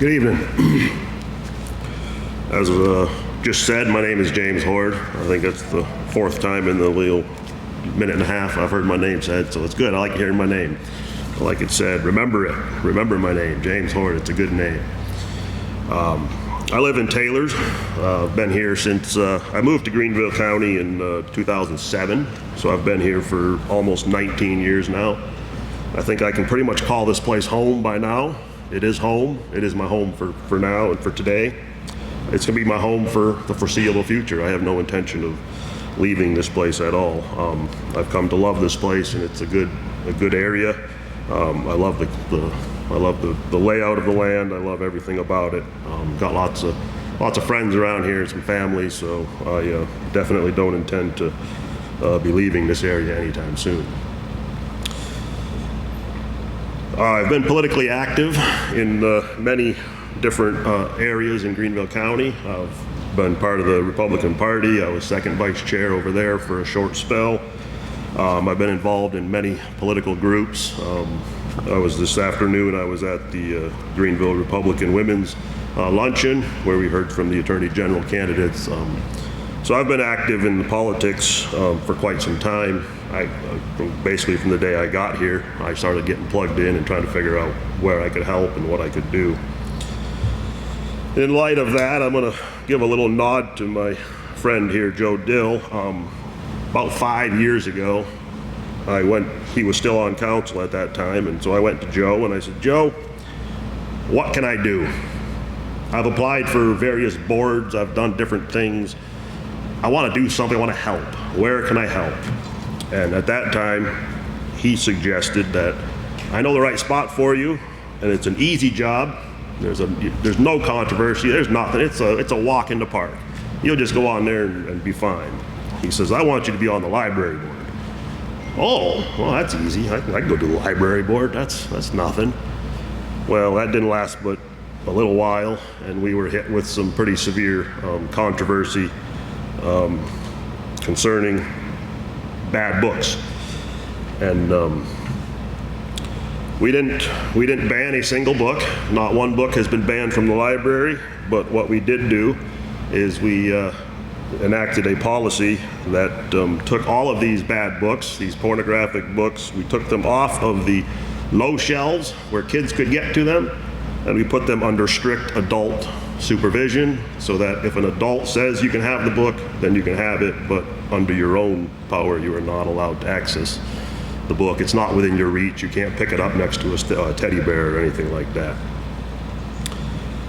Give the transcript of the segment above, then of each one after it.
Good evening. As just said, my name is James Hoard. I think that's the fourth time in the little minute and a half I've heard my name said, so it's good. I like hearing my name. Like it said, remember it. Remember my name, James Hoard. It's a good name. I live in Taylors. I've been here since I moved to Greenville County in 2007, so I've been here for almost 19 years now. I think I can pretty much call this place home by now. It is home. It is my home for now and for today. It's going to be my home for the foreseeable future. I have no intention of leaving this place at all. I've come to love this place, and it's a good area. I love the layout of the land. I love everything about it. Got lots of friends around here, some family, so I definitely don't intend to be leaving this area anytime soon. I've been politically active in many different areas in Greenville County. I've been part of the Republican Party. I was second vice chair over there for a short spell. I've been involved in many political groups. This afternoon I was at the Greenville Republican Women's Luncheon, where we heard from the Attorney General candidates. So I've been active in the politics for quite some time. Basically from the day I got here, I started getting plugged in and trying to figure out where I could help and what I could do. In light of that, I'm going to give a little nod to my friend here, Joe Dill. About 5 years ago, he was still on council at that time, and so I went to Joe and I said, Joe, what can I do? I've applied for various boards, I've done different things. I want to do something, I want to help. Where can I help? And at that time, he suggested that I know the right spot for you, and it's an easy job. There's no controversy, there's nothing. It's a walk in the park. You'll just go on there and be fine. He says, I want you to be on the library board. Oh, well, that's easy. I can go do the library board. That's nothing. Well, that didn't last but a little while, and we were hit with some pretty severe controversy concerning bad books. And we didn't ban a single book. Not one book has been banned from the library, but what we did do is we enacted a policy that took all of these bad books, these pornographic books, we took them off of the low shelves where kids could get to them, and we put them under strict adult supervision, so that if an adult says you can have the book, then you can have it, but under your own power, you are not allowed to access the book. It's not within your reach. You can't pick it up next to a teddy bear or anything like that.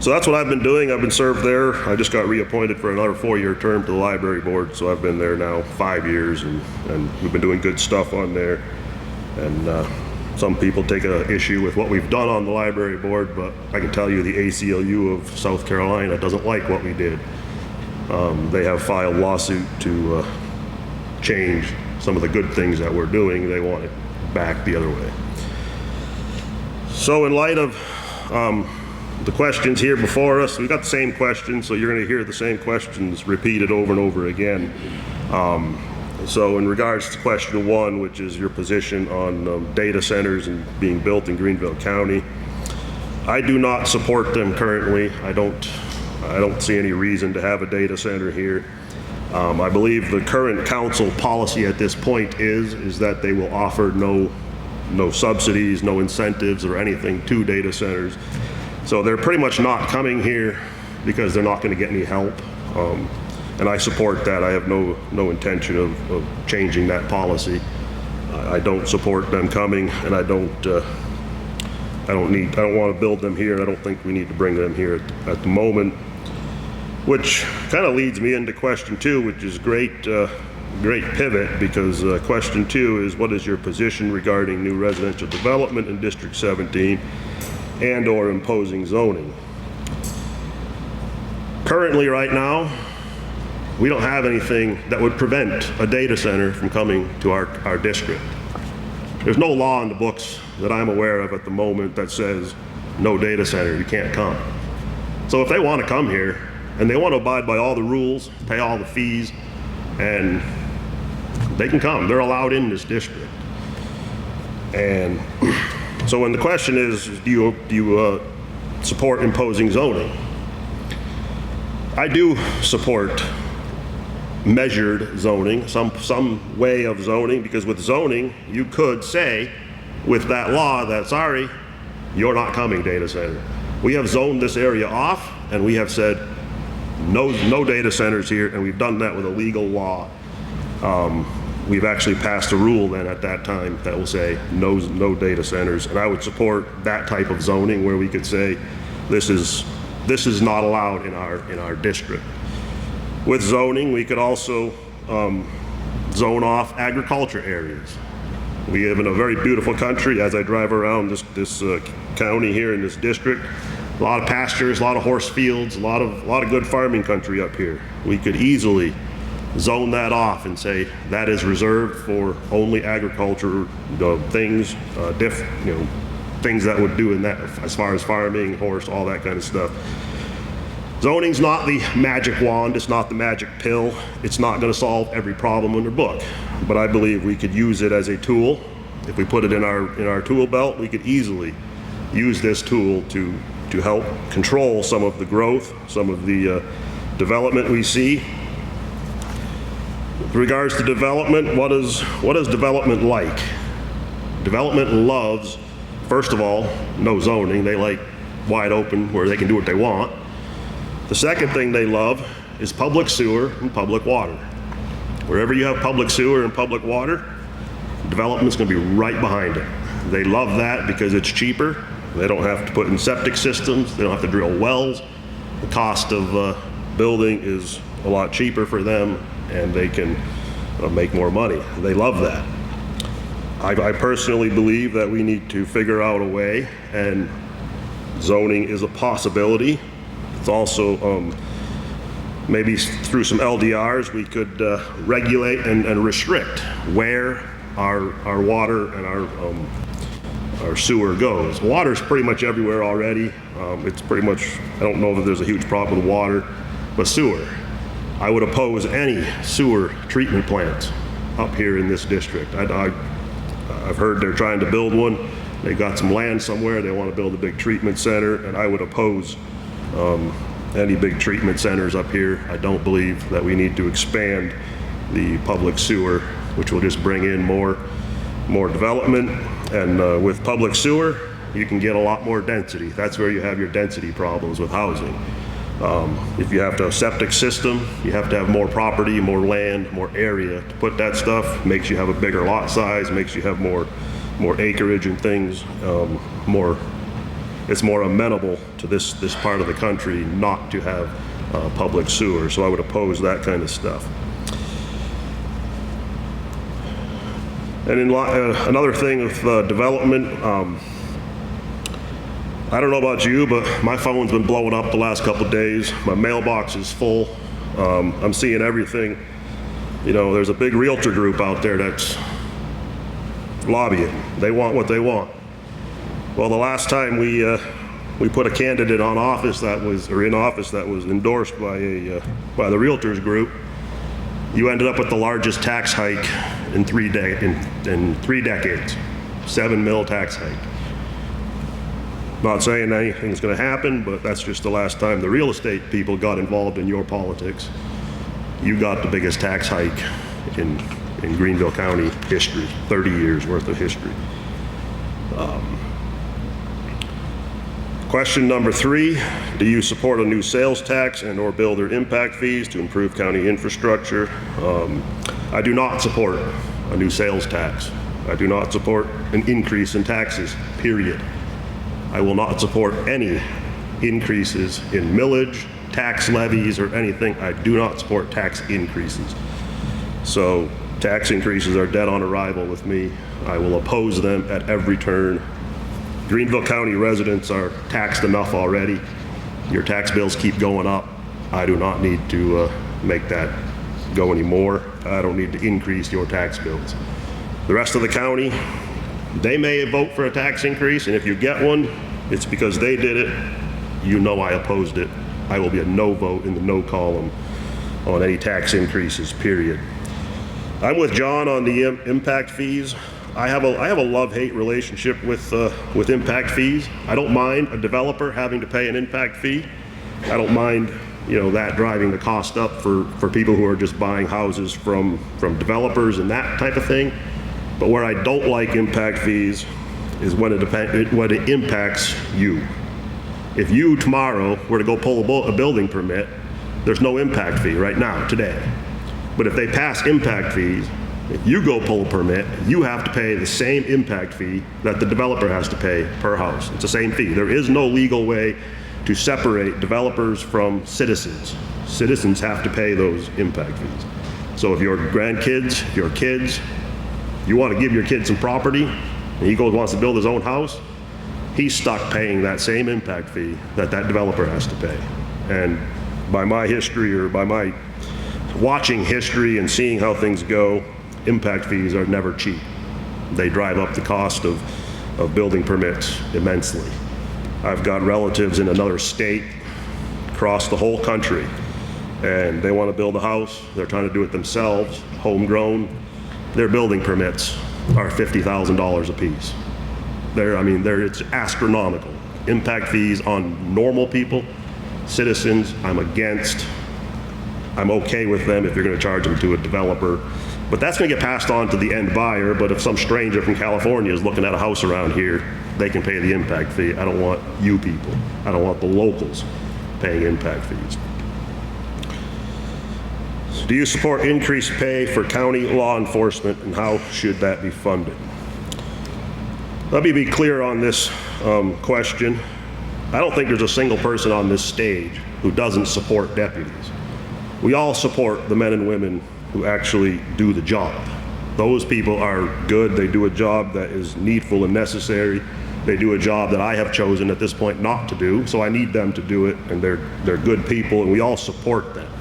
So that's what I've been doing. I've been served there. I just got reappointed for another 4-year term to the library board, so I've been there now 5 years, and we've been doing good stuff on there. And some people take an issue with what we've done on the library board, but I can tell you the ACLU of South Carolina doesn't like what we did. They have filed lawsuit to change some of the good things that we're doing. They want it back the other way. So in light of the questions here before us, we've got the same questions, so you're going to hear the same questions repeated over and over again. So in regards to question 1, which is your position on data centers and being built in Greenville County, I do not support them currently. I don't see any reason to have a data center here. I believe the current council policy at this point is that they will offer no subsidies, no incentives or anything to data centers. So they're pretty much not coming here because they're not going to get any help. And I support that. I have no intention of changing that policy. I don't support them coming, and I don't want to build them here. I don't think we need to bring them here at the moment. Which kind of leads me into question 2, which is great pivot, because question 2 is, what is your position regarding new residential development in District 17 and or imposing zoning? Currently, right now, we don't have anything that would prevent a data center from coming to our district. There's no law in the books that I'm aware of at the moment that says no data center, you can't come. So if they want to come here and they want to abide by all the rules, pay all the fees, and they can come. They're allowed in this district. And so when the question is, do you support imposing zoning. I do support measured zoning, some way of zoning, because with zoning, you could say with that law that, sorry, you're not coming, data center. We have zoned this area off, and we have said no data centers here, and we've done that with a legal law. We've actually passed a rule then at that time that will say no data centers, and I would support that type of zoning where we could say this is not allowed in our district. With zoning, we could also zone off agriculture areas. We live in a very beautiful country. As I drive around this county here in this district, a lot of pastures, a lot of horse fields, a lot of good farming country up here. We could easily zone that off and say that is reserved for only agriculture things, things that would do in that as far as farming, horse, all that kind of stuff. Zoning's not the magic wand, it's not the magic pill, it's not going to solve every problem in the book, but I believe we could use it as a tool. If we put it in our tool belt, we could easily use this tool to help control some of the growth, some of the development we see. With regards to development, what is development like? Development loves, first of all, no zoning. They like wide open where they can do what they want. The second thing they love is public sewer and public water. Wherever you have public sewer and public water, development's going to be right behind it. They love that because it's cheaper. They don't have to put in septic systems. They don't have to drill wells. The cost of building is a lot cheaper for them, and they can make more money. They love that. I personally believe that we need to figure out a way, and zoning is a possibility. It's also maybe through some LDRs we could regulate and restrict where our water and our sewer goes. Water's pretty much everywhere already. It's pretty much, I don't know that there's a huge problem with water, but sewer. I would oppose any sewer treatment plants up here in this district. I've heard they're trying to build one. They got some land somewhere. They want to build a big treatment center, and I would oppose any big treatment centers up here. I don't believe that we need to expand the public sewer, which will just bring in more development. And with public sewer, you can get a lot more density. That's where you have your density problems with housing. If you have a septic system, you have to have more property, more land, more area to put that stuff. Makes you have a bigger lot size, makes you have more acreage and things. It's more amenable to this part of the country not to have public sewer. So I would oppose that kind of stuff. And in another thing with development, I don't know about you, but my phone's been blowing up the last couple of days. My mailbox is full. I'm seeing everything. There's a big realtor group out there that's lobbying. They want what they want. Well, the last time we put a candidate in office that was endorsed by the realtors group, you ended up with the largest tax hike in 3 decades, 7 mil tax hike. Not saying anything's going to happen, but that's just the last time the real estate people got involved in your politics. You got the biggest tax hike in Greenville County history, 30 years worth of history. Question number 3, do you support a new sales tax and or builder impact fees to improve county infrastructure? I do not support a new sales tax. I do not support an increase in taxes, period. I will not support any increases in millage, tax levies, or anything. I do not support tax increases. So tax increases are dead on arrival with me. I will oppose them at every turn. Greenville County residents are taxed enough already. Your tax bills keep going up. I do not need to make that go anymore. I don't need to increase your tax bills. The rest of the county, they may vote for a tax increase, and if you get one, it's because they did it. I opposed it. I will be a no vote in the no column on any tax increases, period. I'm with John on the impact fees. I have a love-hate relationship with impact fees. I don't mind a developer having to pay an impact fee. I don't mind, that driving the cost up for people who are just buying houses from developers and that type of thing. But where I don't like impact fees is when it impacts you. If you tomorrow were to go pull a building permit, there's no impact fee right now, today. But if they pass impact fees, if you go pull a permit, you have to pay the same impact fee that the developer has to pay per house. It's the same fee. There is no legal way to separate developers from citizens. Citizens have to pay those impact fees. So if your grandkids, if your kids, you want to give your kid some property, and he wants to build his own house, he's stuck paying that same impact fee that developer has to pay. And by my history, or by my watching history and seeing how things go, impact fees are never cheap. They drive up the cost of building permits immensely. I've got relatives in another state, across the whole country, and they want to build a house. They're trying to do it themselves, homegrown. Their building permits are $50,000 a piece. It's astronomical. Impact fees on normal people, citizens, I'm against. I'm okay with them if you're going to charge them to a developer. But that's going to get passed on to the end buyer. But if some stranger from California is looking at a house around here, they can pay the impact fee. I don't want you people. I don't want the locals paying impact fees. Do you support increased pay for county law enforcement, and how should that be funded? Let me be clear on this question. I don't think there's a single person on this stage who doesn't support deputies. We all support the men and women who actually do the job. Those people are good. They do a job that is needful and necessary. They do a job that I have chosen at this point not to do, so I need them to do it, and they're good people, and we all support them.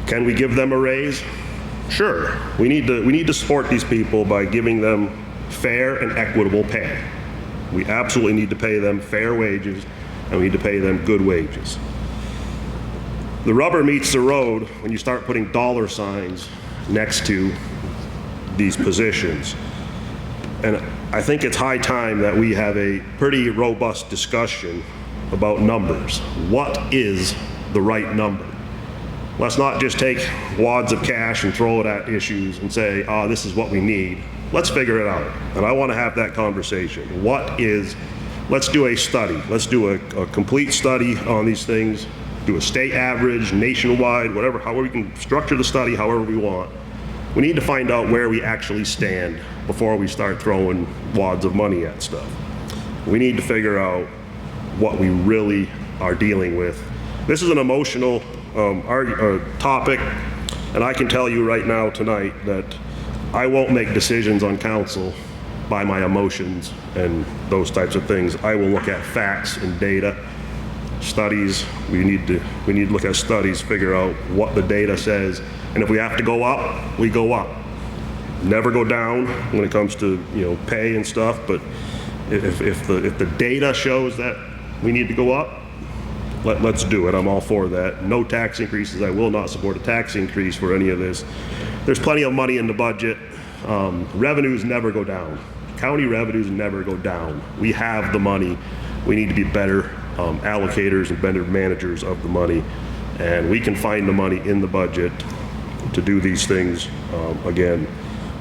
Can we give them a raise? Sure. We need to support these people by giving them fair and equitable pay. We absolutely need to pay them fair wages, and we need to pay them good wages. The rubber meets the road when you start putting dollar signs next to these positions. And I think it's high time that we have a pretty robust discussion about numbers. What is the right number? Let's not just take wads of cash and throw it at issues and say, this is what we need. Let's figure it out. And I want to have that conversation. Let's do a study. Let's do a complete study on these things, do a state average, nationwide, however we can structure the study however we want. We need to find out where we actually stand before we start throwing wads of money at stuff. We need to figure out what we really are dealing with. This is an emotional topic, and I can tell you right now tonight that I won't make decisions on council by my emotions and those types of things. I will look at facts and data, studies. We need to look at studies, figure out what the data says, and if we have to go up, we go up. Never go down when it comes to pay and stuff. But if the data shows that we need to go up, let's do it. I'm all for that. No tax increases. I will not support a tax increase for any of this. There's plenty of money in the budget. Revenues never go down. County revenues never go down. We have the money. We need to be better allocators and better managers of the money. And we can find the money in the budget to do these things. Again,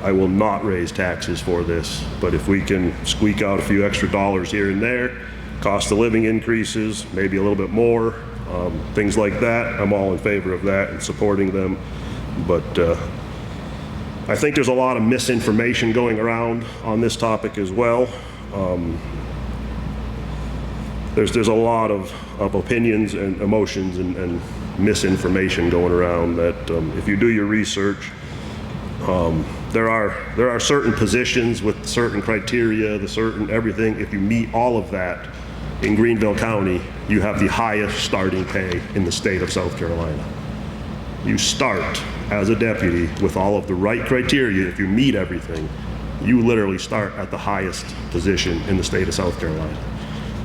I will not raise taxes for this, but if we can squeak out a few extra dollars here and there, cost of living increases, maybe a little bit more, things like that, I'm all in favor of that and supporting them. But I think there's a lot of misinformation going around on this topic as well. There's a lot of opinions and emotions and misinformation going around that if you do your research, there are certain positions with certain criteria, certain everything. If you meet all of that in Greenville County, you have the highest starting pay in the state of South Carolina. You start as a deputy with all of the right criteria. If you meet everything, you literally start at the highest position in the state of South Carolina.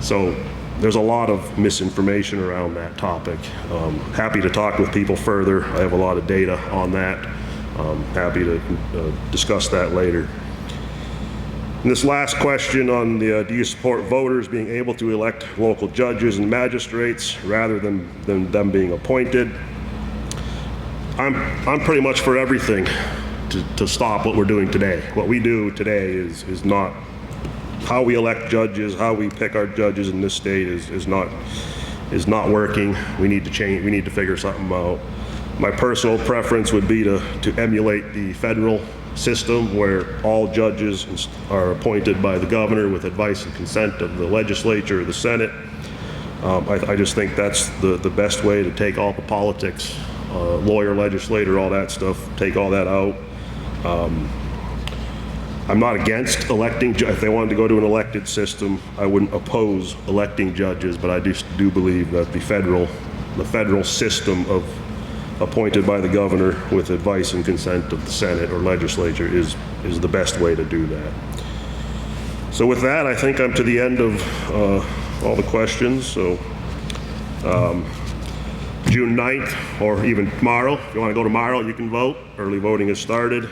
So there's a lot of misinformation around that topic. Happy to talk with people further. I have a lot of data on that. Happy to discuss that later. And this last question on the, do you support voters being able to elect local judges and magistrates rather than them being appointed? I'm pretty much for everything to stop what we're doing today. What we do today is not how we elect judges, how we pick our judges in this state is not working. We need to change. We need to figure something out. My personal preference would be to emulate the federal system where all judges are appointed by the governor with advice and consent of the legislature or the Senate. I just think that's the best way to take all the politics, lawyer, legislator, all that stuff, take all that out. I'm not against electing, if they wanted to go to an elected system, I wouldn't oppose electing judges, but I just do believe that the federal system of appointed by the governor with advice and consent of the Senate or legislature is the best way to do that. So with that, I think I'm to the end of all the questions. So June 9th or even tomorrow, if you want to go tomorrow, you can vote. Early voting has started.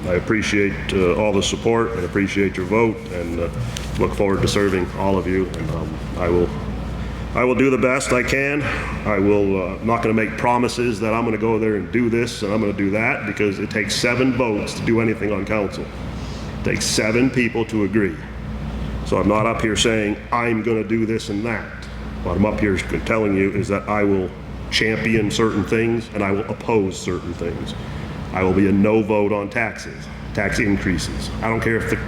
I appreciate all the support and appreciate your vote, and look forward to serving all of you. And I will do the best I can. I will not going to make promises that I'm going to go there and do this and I'm going to do that, because it takes 7 votes to do anything on council. It takes 7 people to agree. So I'm not up here saying I'm going to do this and that. What I'm up here telling you is that I will champion certain things and I will oppose certain things. I will be a no vote on taxes, tax increases. I don't care if the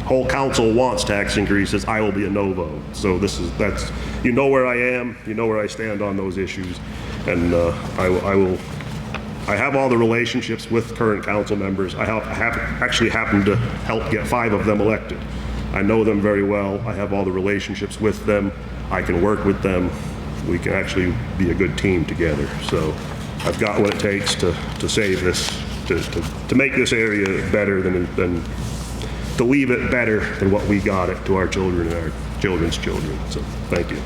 whole council wants tax increases, I will be a no vote. So that's, you know where I am, you know where I stand on those issues, and I have all the relationships with current council members. I actually happened to help get 5 of them elected. I know them very well. I have all the relationships with them. I can work with them. We can actually be a good team together. So I've got what it takes to save this, to make this area better than to leave it better than what we got it to our children and our children's children. So thank you.